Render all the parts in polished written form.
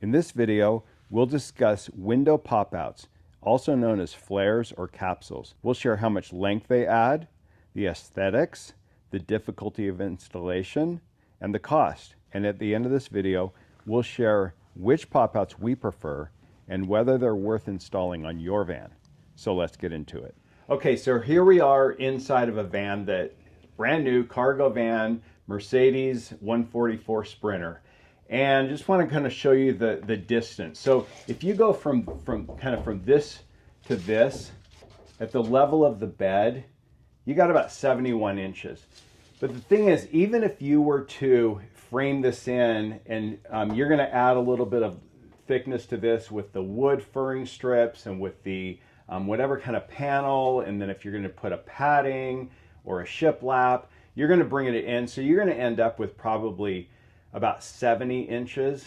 In this video, we'll discuss window pop-outs, also known as flares or capsules. We'll share how much length they add, the aesthetics, the difficulty of installation, and the cost. And at the end of this video, we'll share which pop-outs we prefer and whether they're worth installing on your van. So let's get into it. Okay, so here we are inside of a van, that brand new cargo van, Mercedes 144 Sprinter. And just want to kind of show you the distance. So if you go from this to this, at the level of the bed, you got about 71 inches. But the thing is, even if you were to frame this in, and you're going to add a little bit of thickness to this with the wood furring strips and with the whatever kind of panel, and then if you're going to put a padding or a shiplap, you're going to bring it in. So you're going to end up with probably about 70 inches.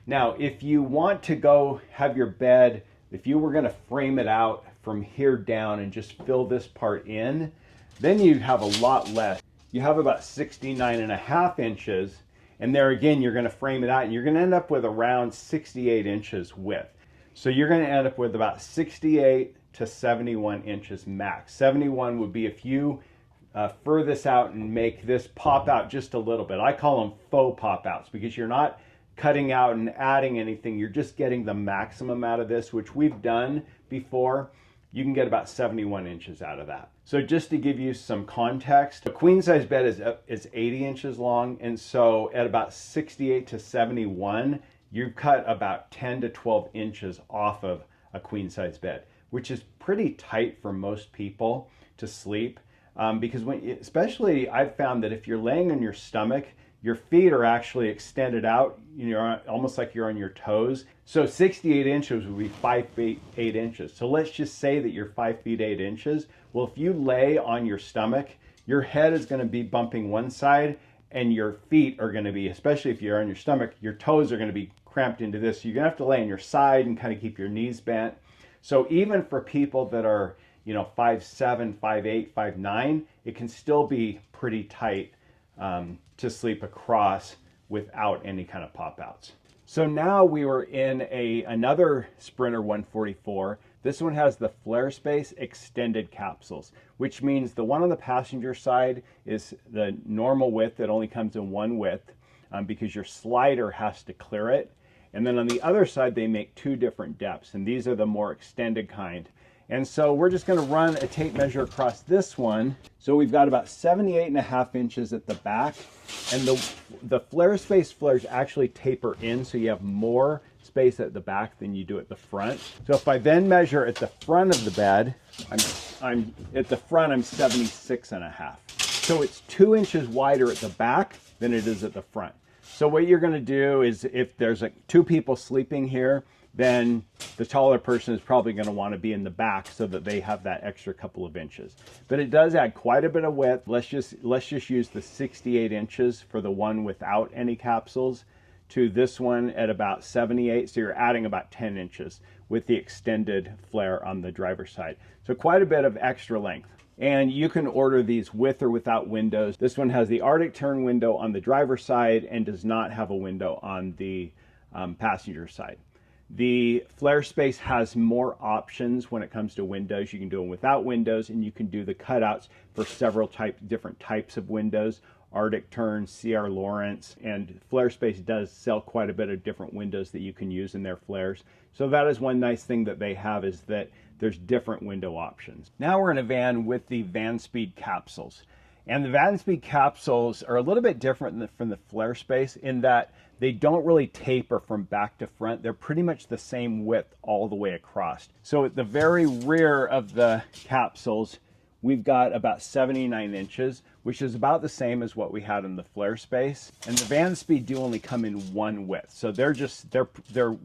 Now, if you want to go have your bed, if you were going to frame it out from here down and just fill this part in, then you have a lot less. You have about 69.5 inches, and there again, you're going to frame it out and you're going to end up with around 68 inches width. So you're going to end up with about 68 to 71 inches max. 71 would be if you fur this out and make this pop out just a little bit. I call them faux pop outs because you're not cutting out and adding anything. You're just getting the maximum out of this, which we've done before. You can get about 71 inches out of that. So just to give you some context, a queen size bed is 80 inches long. And so at about 68 to 71, you've cut about 10 to 12 inches off of a queen size bed, which is pretty tight for most people to sleep. Because especially I've found that if you're laying on your stomach, your feet are actually extended out, almost like you're on your toes. So 68 inches would be 5 feet 8 inches. So let's just say that you're 5 feet 8 inches. Well, if you lay on your stomach, your head is going to be bumping one side, and your feet are going to be, especially if you're on your stomach, your toes are going to be cramped into this. So you're going to have to lay on your side and kind of keep your knees bent. So even for people that are 5'7", 5'8", 5'9", it can still be pretty tight to sleep across without any kind of pop outs. So now we were in another Sprinter 144. This one has the Flarespace extended capsules, which means the one on the passenger side is the normal width that only comes in one width because your slider has to clear it. And then on the other side, they make two different depths, and these are the more extended kind. And so we're just going to run a tape measure across this one. So we've got about 78.5 inches at the back, and the Flarespace Flares actually taper in, so you have more space at the back than you do at the front. So if I then measure at the front of the bed, I'm at the front, I'm 76.5. So it's 2 inches wider at the back than it is at the front. So what you're going to do is, if there's two people sleeping here, then the taller person is probably going to want to be in the back so that they have that extra couple of inches. But it does add quite a bit of width. Let's just use the 68 inches for the one without any capsules to this one at about 78. So you're adding about 10 inches with the extended flare on the driver's side. So quite a bit of extra length. And you can order these with or without windows. This one has the Arctic turn window on the driver's side and does not have a window on the passenger side. The Flarespace has more options when it comes to windows. You can do them without windows, and you can do the cutouts for several different types of windows. Arctic turn, CR Lawrence, and Flarespace does sell quite a bit of different windows that you can use in their flares. So that is one nice thing that they have, is that there's different window options. Now we're in a van with the Vanspeed Capsules. And the Vanspeed Capsules are a little bit different from the Flarespace in that they don't really taper from back to front. They're pretty much the same width all the way across. So at the very rear of the capsules, we've got about 79 inches, which is about the same as what we had in the Flarespace. And the Vanspeed do only come in one width. So they're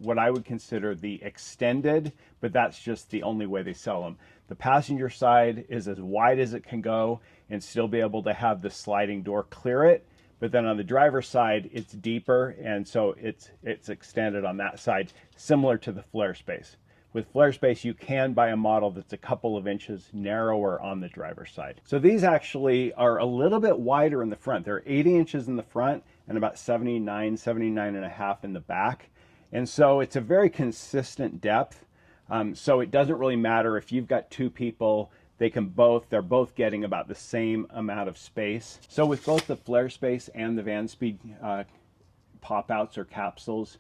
what I would consider the extended, but that's just the only way they sell them. The passenger side is as wide as it can go and still be able to have the sliding door clear it. But then on the driver's side, it's deeper, and so it's extended on that side, similar to the Flarespace. With Flarespace, you can buy a model that's a couple of inches narrower on the driver's side. So these actually are a little bit wider in the front. They're 80 inches in the front and about 79 and a half in the back. And so it's a very consistent depth. So it doesn't really matter if you've got two people, they're both getting about the same amount of space. So with both the Flarespace and the Vanspeed pop-outs or capsules,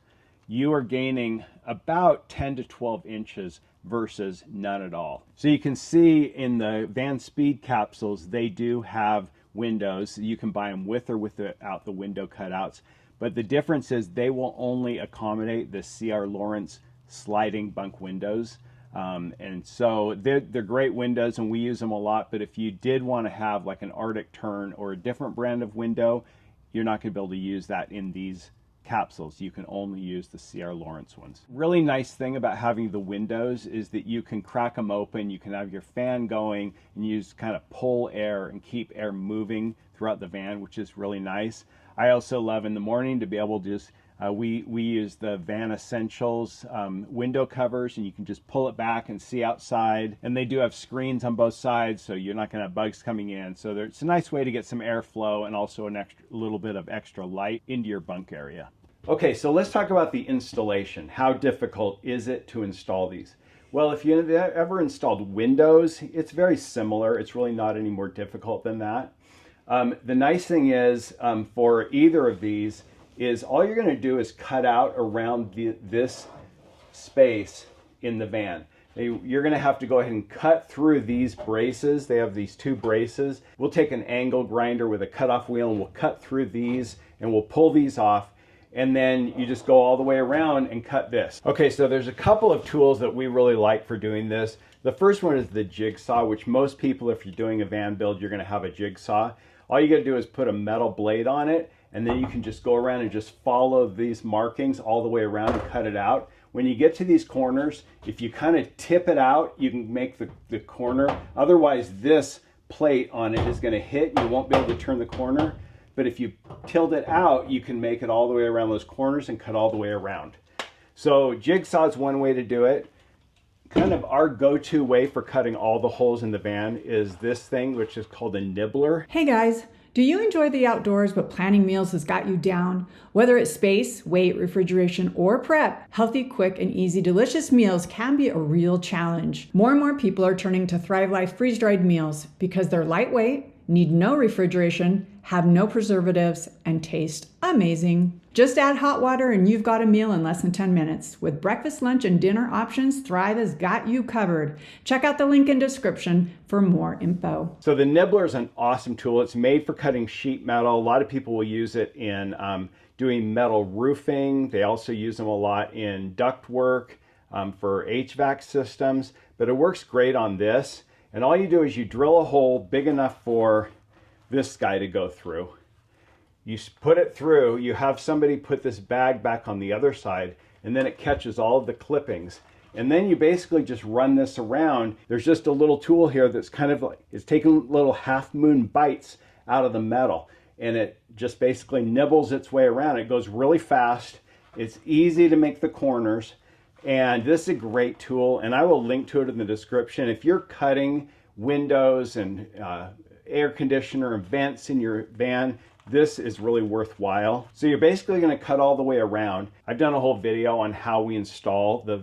you are gaining about 10 to 12 inches versus none at all. So you can see in the Vanspeed capsules, they do have windows. You can buy them with or without the window cutouts. But the difference is they will only accommodate the C.R. Lawrence sliding bunk windows. And so they're great windows and we use them a lot. But if you did want to have like an Arctic Tern or a different brand of window, you're not going to be able to use that in these capsules. You can only use the C.R. Lawrence ones. Really nice thing about having the windows is that you can crack them open, you can have your fan going and use kind of pull air and keep air moving throughout the van, which is really nice. I also love in the morning to be able to just we use the Van Essentials window covers, and you can just pull it back and see outside. And they do have screens on both sides, so you're not going to have bugs coming in. So it's a nice way to get some airflow and also a little bit of extra light into your bunk area. Okay, so let's talk about the installation. How difficult is it to install these? Well, if you've ever installed windows, it's very similar. It's really not any more difficult than that. The nice thing is for either of these is all you're going to do is cut out around this space in the van. You're going to have to go ahead and cut through these braces. They have these two braces. We'll take an angle grinder with a cutoff wheel and we'll cut through these and we'll pull these off. And then you just go all the way around and cut this. Okay, so there's a couple of tools that we really like for doing this. The first one is the jigsaw, which most people, if you're doing a van build, you're going to have a jigsaw. All you got to do is put a metal blade on it, and then you can just go around and just follow these markings all the way around and cut it out. When you get to these corners, if you kind of tip it out, you can make the corner. Otherwise, this plate on it is going to hit and you won't be able to turn the corner. But if you tilt it out, you can make it all the way around those corners and cut all the way around. So jigsaw is one way to do it. Kind of our go-to way for cutting all the holes in the van is this thing, which is called a nibbler. Hey guys, do you enjoy the outdoors but planning meals has got you down? Whether it's space, weight, refrigeration, or prep, healthy, quick, and easy, delicious meals can be a real challenge. More and more people are turning to Thrive Life freeze-dried meals because they're lightweight, need no refrigeration, have no preservatives, and taste amazing. Just add hot water and you've got a meal in less than 10 minutes. With breakfast, lunch, and dinner options, Thrive has got you covered. Check out the link in description for more info. So the nibbler is an awesome tool. It's made for cutting sheet metal. A lot of people will use it in doing metal roofing. They also use them a lot in duct work for HVAC systems, but it works great on this. And all you do is you drill a hole big enough for this guy to go through. You put it through, you have somebody put this bag back on the other side, and then it catches all of the clippings. And then you basically just run this around. There's just a little tool here that's kind of like, it's taking little half moon bites out of the metal. And it just basically nibbles its way around. It goes really fast. It's easy to make the corners. And this is a great tool, and I will link to it in the description. If you're cutting windows and air conditioner and vents in your van, this is really worthwhile. So you're basically going to cut all the way around. I've done a whole video on how we install the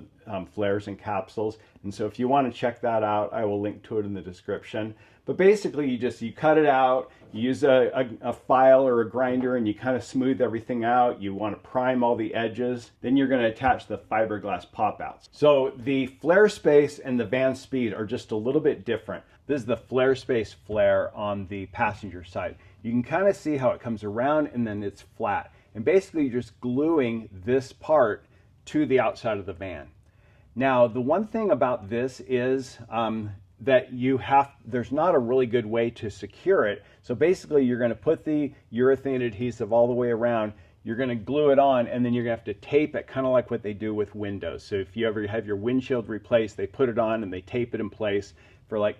flares and capsules, and so if you want to check that out, I will link to it in the description. But basically you cut it out, you use a file or a grinder, and you kind of smooth everything out. You want to prime all the edges. Then you're going to attach the fiberglass pop-outs. So the Flarespace and the Vanspeed are just a little bit different. This is the Flarespace Flare on the passenger side. You can kind of see how it comes around and then it's flat. And basically you're just gluing this part to the outside of the van. Now, the one thing about this is that there's not a really good way to secure it. So basically you're going to put the urethane adhesive all the way around, you're going to glue it on, and then you're going to have to tape it, kind of like what they do with windows. So if you ever have your windshield replaced, they put it on and they tape it in place for like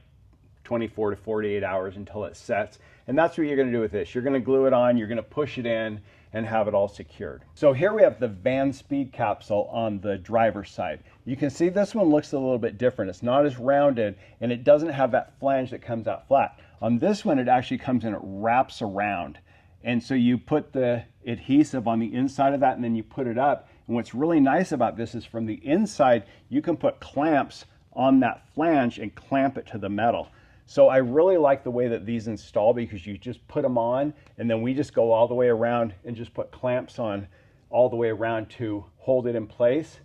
24 to 48 hours until it sets. And that's what you're going to do with this. You're going to glue it on, you're going to push it in and have it all secured. So here we have the Vanspeed capsule on the driver's side. You can see this one looks a little bit different. It's not as rounded and it doesn't have that flange that comes out flat. On this one, it actually comes and it wraps around. And so you put the adhesive on the inside of that and then you put it up. And And what's really nice about this is from the inside, you can put clamps on that flange and clamp it to the metal. So I really like the way that these install, because you just put them on and then we just go all the way around and just put clamps on all the way around to hold it in place.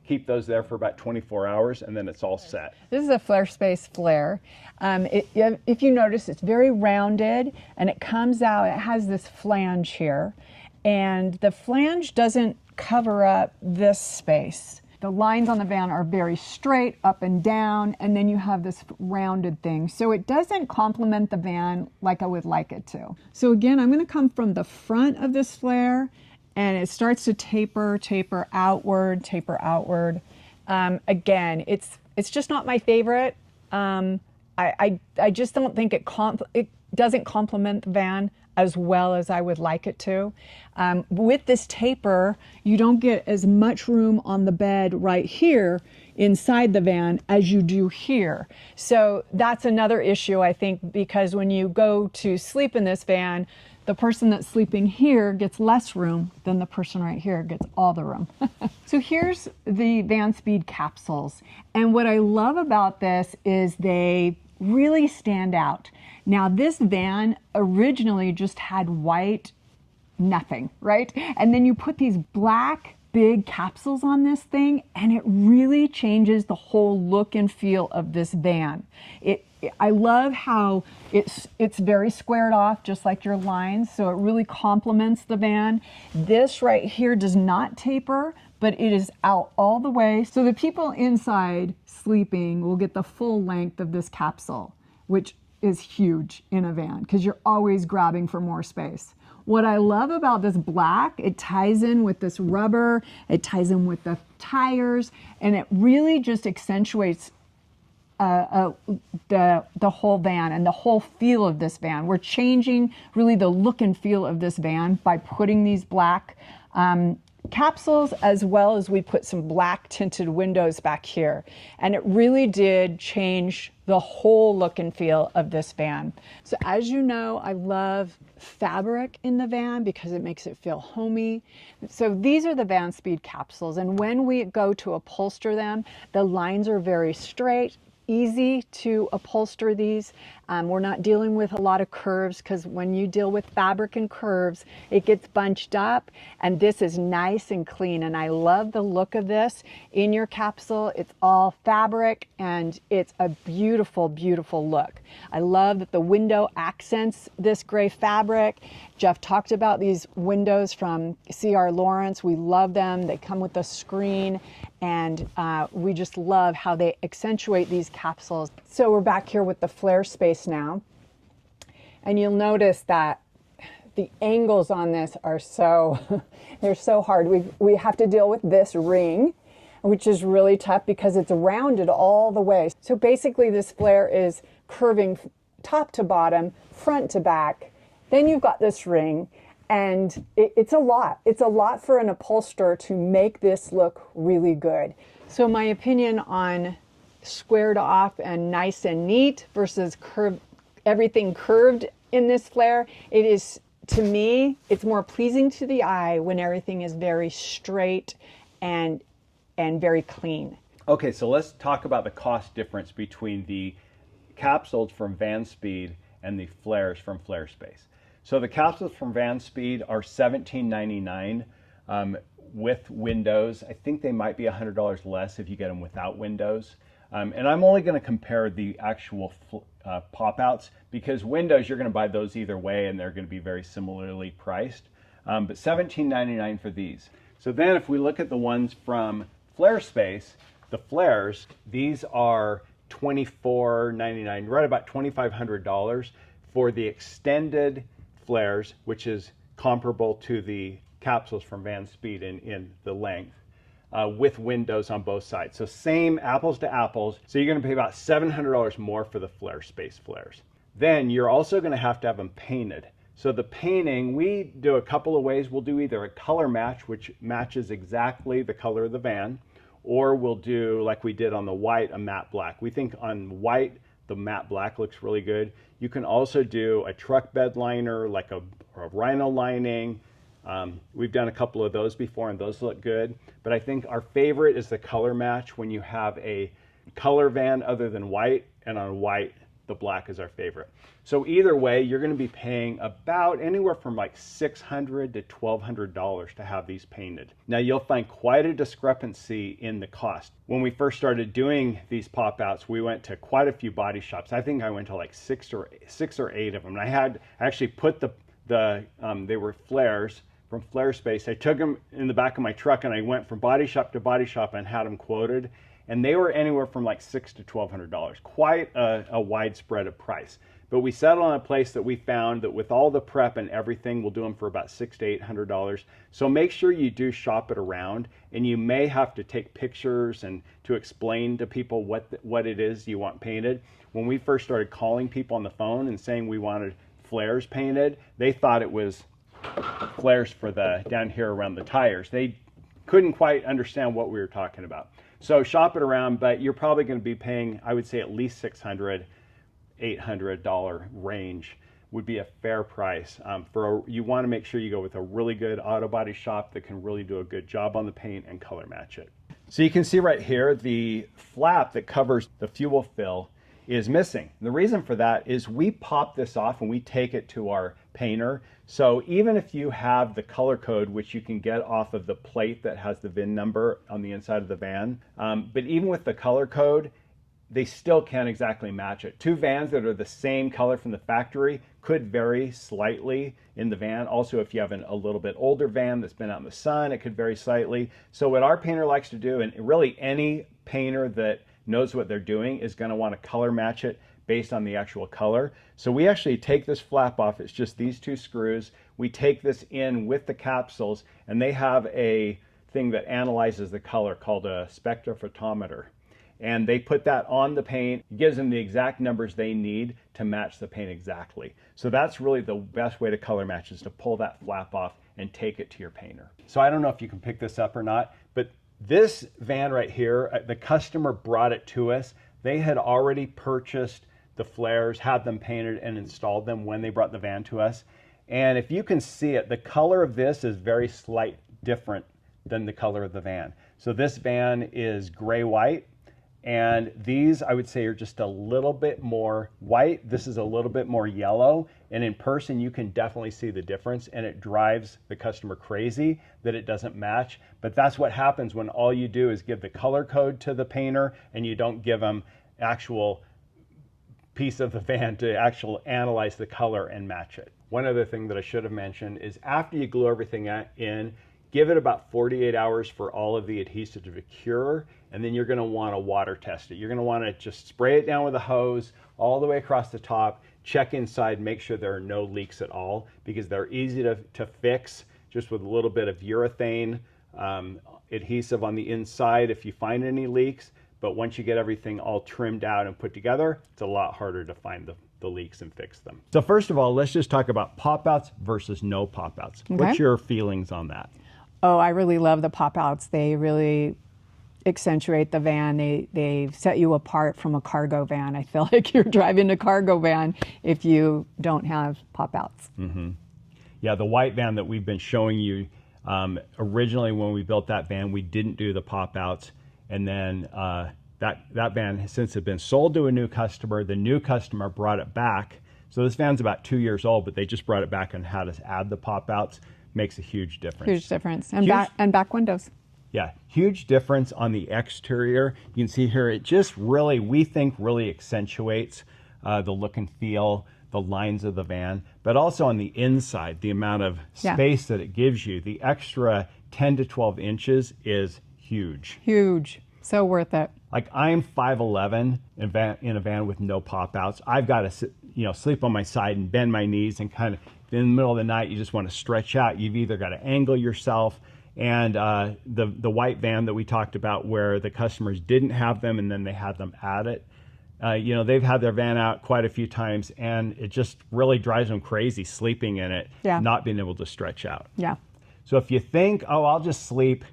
Keep those there for about 24 hours and then it's all set. This is a Flarespace Flare. If you notice, it's very rounded and it comes out, it has this flange here, and the flange doesn't cover up this space. The lines on the van are very straight up and down, and then you have this rounded thing. So it doesn't complement the van like I would like it to. So again, I'm going to come from the front of this flare, and it starts to taper outward. Again, it's just not my favorite. I just don't think it doesn't complement the van as well as I would like it to. With this taper, you don't get as much room on the bed right here inside the van as you do here. So that's another issue, I think, because when you go to sleep in this van, the person that's sleeping here gets less room than the person right here gets all the room. So here's the Vanspeed Capsules. And what I love about this is they really stand out. Now this van originally just had white nothing, right? And then you put these black big capsules on this thing and it really changes the whole look and feel of this van. I love how it's very squared off, just like your lines, so it really complements the van. This right here does not taper, but it is out all the way. So the people inside sleeping will get the full length of this capsule, which is huge in a van because you're always grabbing for more space. What I love about this black, it ties in with this rubber, it ties in with the tires, and it really just accentuates the whole van and the whole feel of this van. We're changing really the look and feel of this van by putting these black capsules, as well as we put some black tinted windows back here. And it really did change the whole look and feel of this van. So as you know, I love fabric in the van because it makes it feel homey. So these are the Vanspeed Capsules, and when we go to upholster them, the lines are very straight, easy to upholster these. We're not dealing with a lot of curves, because when you deal with fabric and curves, it gets bunched up, and this is nice and clean. And I love the look of this in your capsule. It's all fabric and it's a beautiful, beautiful look. I love that the window accents this gray fabric. Jeff talked about these windows from C.R. Lawrence. We love them. They come with a screen, and we just love how they accentuate these capsules. So we're back here with the Flarespace now, and you'll notice that the angles on this are they're so hard. We have to deal with this ring, which is really tough because it's rounded all the way. So basically this flare is curving top to bottom, front to back. Then you've got this ring, and it's a lot. It's a lot for an upholsterer to make this look really good. So my opinion on squared off and nice and neat versus everything curved in this flare, it is, to me, it's more pleasing to the eye when everything is very straight and very clean. Okay, so let's talk about the cost difference between the capsules from Vanspeed and the flares from Flarespace. So the capsules from Vanspeed are $17.99 with windows. I think they might be $100 less if you get them without windows. And I'm only going to compare the actual pop-outs, because windows, you're going to buy those either way and they're going to be very similarly priced. But $17.99 for these. So then if we look at the ones from Flarespace, the flares, these are $24.99, right about $2,500 for the extended flares, which is comparable to the capsules from Vanspeed in the length, with windows on both sides. So same apples to apples. So you're going to pay about $700 more for the Flarespace flares. Then you're also going to have them painted. So the painting, we do a couple of ways. We'll do either a color match, which matches exactly the color of the van, or we'll do, like we did on the white, a matte black. We think on white, the matte black looks really good. You can also do a truck bed liner, like a rhino lining, We've done a couple of those before and those look good, but I think our favorite is the color match when you have a color van other than white, and on white, the black is our favorite. So either way, you're going to be paying about anywhere from like $600 to $1,200 to have these painted. Now you'll find quite a discrepancy in the cost. When we first started doing these pop outs, we went to quite a few body shops. I think I went to like six or eight of them. And I actually put they were flares from Flarespace. I took them in the back of my truck and I went from body shop to body shop and had them quoted. And they were anywhere from like $600 to $1,200, quite a widespread of price. But we settled on a place that we found that with all the prep and everything, we'll do them for about $600 to $800. So make sure you do shop it around, and you may have to take pictures and to explain to people what it is you want painted. When we first started calling people on the phone and saying we wanted flares painted, they thought it was flares for the down here around the tires. They couldn't quite understand what we were talking about. So shop it around, but you're probably going to be paying, I would say, at least $600, $800 range would be a fair price. You want to make sure you go with a really good auto body shop that can really do a good job on the paint and color match it. So you can see right here, the flap that covers the fuel fill is missing. And the reason for that is we pop this off and we take it to our painter. So even if you have the color code, which you can get off of the plate that has the VIN number on the inside of the van, but even with the color code, they still can't exactly match it. Two vans that are the same color from the factory could vary slightly in the van. Also, if you have a little bit older van that's been out in the sun, it could vary slightly. So what our painter likes to do, and really any painter that knows what they're doing, is going to want to color match it based on the actual color. So we actually take this flap off. It's just these two screws. We take this in with the capsules, and they have a thing that analyzes the color called a spectrophotometer. And they put that on the paint. It gives them the exact numbers they need to match the paint exactly. So that's really the best way to color match, is to pull that flap off and take it to your painter. So I don't know if you can pick this up or not, but this van right here, the customer brought it to us. They had already purchased the flares, had them painted and installed them when they brought the van to us. And if you can see it, the color of this is very slight different than the color of the van. So this van is gray-white, and these I would say are just a little bit more white. This is a little bit more yellow, and in person you can definitely see the difference, and it drives the customer crazy that it doesn't match. But that's what happens when all you do is give the color code to the painter and you don't give them actual piece of the van to actually analyze the color and match it. One other thing that I should have mentioned is after you glue everything in, give it about 48 hours for all of the adhesive to cure, and then you're going to want to water test it. You're going to want to just spray it down with a hose all the way across the top, check inside, make sure there are no leaks at all, because they're easy to fix just with a little bit of urethane adhesive on the inside if you find any leaks. But once you get everything all trimmed out and put together, it's a lot harder to find the leaks and fix them. So first of all, let's just talk about pop-outs versus no pop-outs. Okay. What's your feelings on that? Oh, I really love the pop-outs. They really accentuate the van. They set you apart from a cargo van. I feel like you're driving a cargo van if you don't have pop-outs. Mm-hmm. Yeah, the white van that we've been showing you, originally when we built that van, we didn't do the pop-outs. And then that van has since been sold to a new customer. The new customer brought it back. So this van's about 2 years old, but they just brought it back and had us add the pop-outs. Makes a huge difference. Huge difference. And back windows. Yeah, huge difference on the exterior. You can see here, it just really, we think, really accentuates the look and feel, the lines of the van, but also on the inside, the amount of space that it gives you. The extra 10 to 12 inches is huge. Huge. So worth it. Like, I'm 5'11" in a van with no pop-outs. I've got to sleep on my side and bend my knees, and kind of in the middle of the night, you just want to stretch out. You've either got to angle yourself, and the white van that we talked about where the customers didn't have them and then they had them added, they've had their van out quite a few times, and it just really drives them crazy sleeping in it, not being able to stretch out. Yeah. So if you think, oh, I'll just sleep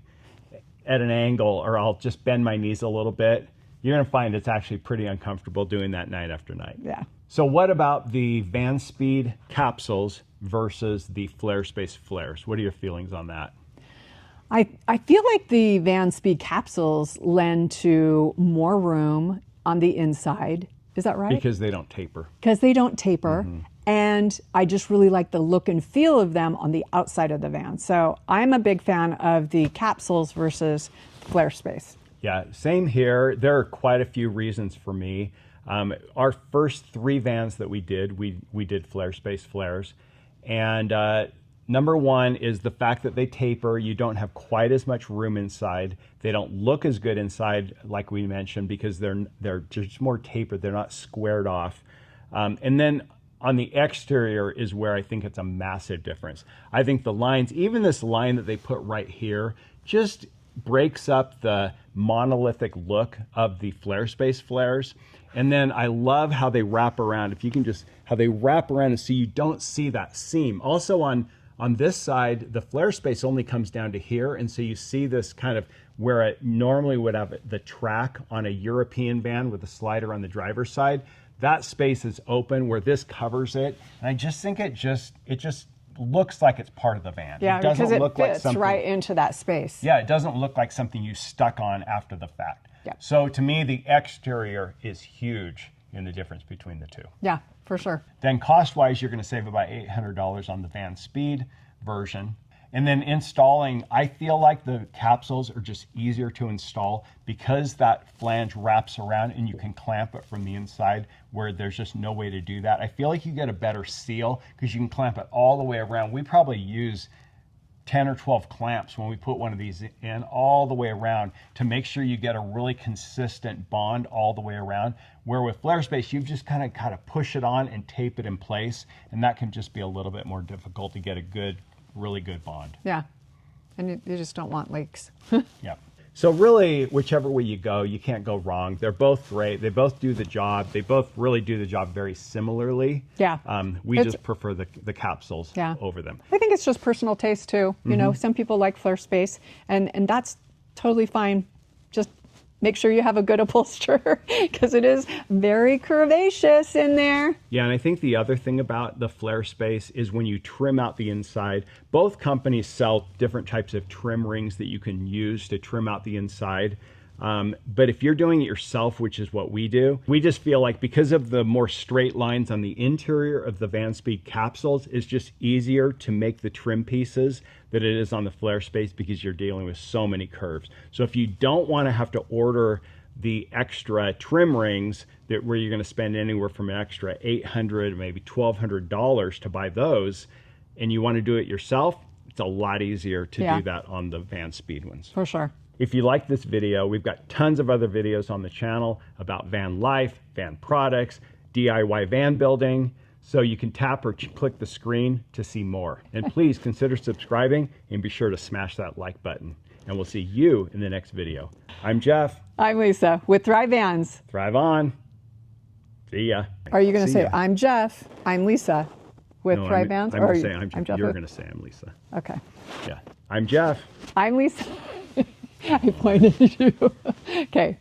at an angle, or I'll just bend my knees a little bit, you're going to find it's actually pretty uncomfortable doing that night after night. Yeah. So what about the Vanspeed Capsules versus the Flarespace Flares? What are your feelings on that? I feel like the Vanspeed Capsules lend to more room on the inside. Is that right? Because they don't taper. Because they don't taper. And I just really like the look and feel of them on the outside of the van. So I'm a big fan of the Capsules versus Flarespace. Yeah, same here. There are quite a few reasons for me. Our first 3 vans that we did Flarespace Flares. And number one is the fact that they taper. You don't have quite as much room inside. They don't look as good inside, like we mentioned, because they're just more tapered. They're not squared off. And then on the exterior is where I think it's a massive difference. I think the lines, even this line that they put right here, just breaks up the monolithic look of the Flarespace Flares. And then I love how they wrap around. If you can just, how they wrap around and so you don't see that seam. Also on this side, the Flarespace only comes down to here. And so you see this kind of where it normally would have the track on a European van with a slider on the driver's side. That space is open where this covers it. And I just think it just looks like it's part of the van. Yeah, it doesn't because it look fits like something right into that space. Yeah, it doesn't look like something you stuck on after the fact. Yeah. So to me, the exterior is huge in the difference between the two. Yeah, for sure. Then cost-wise, you're going to save about $800 on the Vanspeed version. And then installing, I feel like the capsules are just easier to install because that flange wraps around and you can clamp it from the inside where there's just no way to do that. I feel like you get a better seal because you can clamp it all the way around. We probably use 10 or 12 clamps when we put one of these in all the way around to make sure you get a really consistent bond all the way around. Where with Flarespace, you've just kind of got to push it on and tape it in place. And that can just be a little bit more difficult to get a good, really good bond. Yeah, and you just don't want leaks. Yeah. So really, whichever way you go, you can't go wrong. They're both great. They both do the job. They both really do the job very similarly. Yeah. We just prefer the capsules over them. I think it's just personal taste too. You know, some people like Flarespace, and that's totally fine. Just make sure you have a good upholsterer because it is very curvaceous in there. Yeah, and I think the other thing about the Flarespace is when you trim out the inside, both companies sell different types of trim rings that you can use to trim out the inside. But if you're doing it yourself, which is what we do, we just feel like because of the more straight lines on the interior of the Vanspeed Capsules, it's just easier to make the trim pieces than it is on the Flarespace because you're dealing with so many curves. So if you don't want to have to order the extra trim rings where you're going to spend anywhere from an extra $800, maybe $1,200 to buy those, and you want to do it yourself, it's a lot easier to do that on the Vanspeed ones. For sure. If you like this video, we've got tons of other videos on the channel about van life, van products, DIY van building. So you can tap or click the screen to see more. And please consider subscribing and be sure to smash that like button. And we'll see you in the next video. I'm Jeff. I'm Lisa with Thrive Vans. Thrive on. See ya. Are you going to See say, ya. I'm Jeff, I'm Lisa with No, Thrive Vans? I'm Or going are to you- say I'm Jeff. You're going to say I'm Lisa. Okay. Yeah. I'm Jeff. I'm Lisa. I pointed at you. Okay.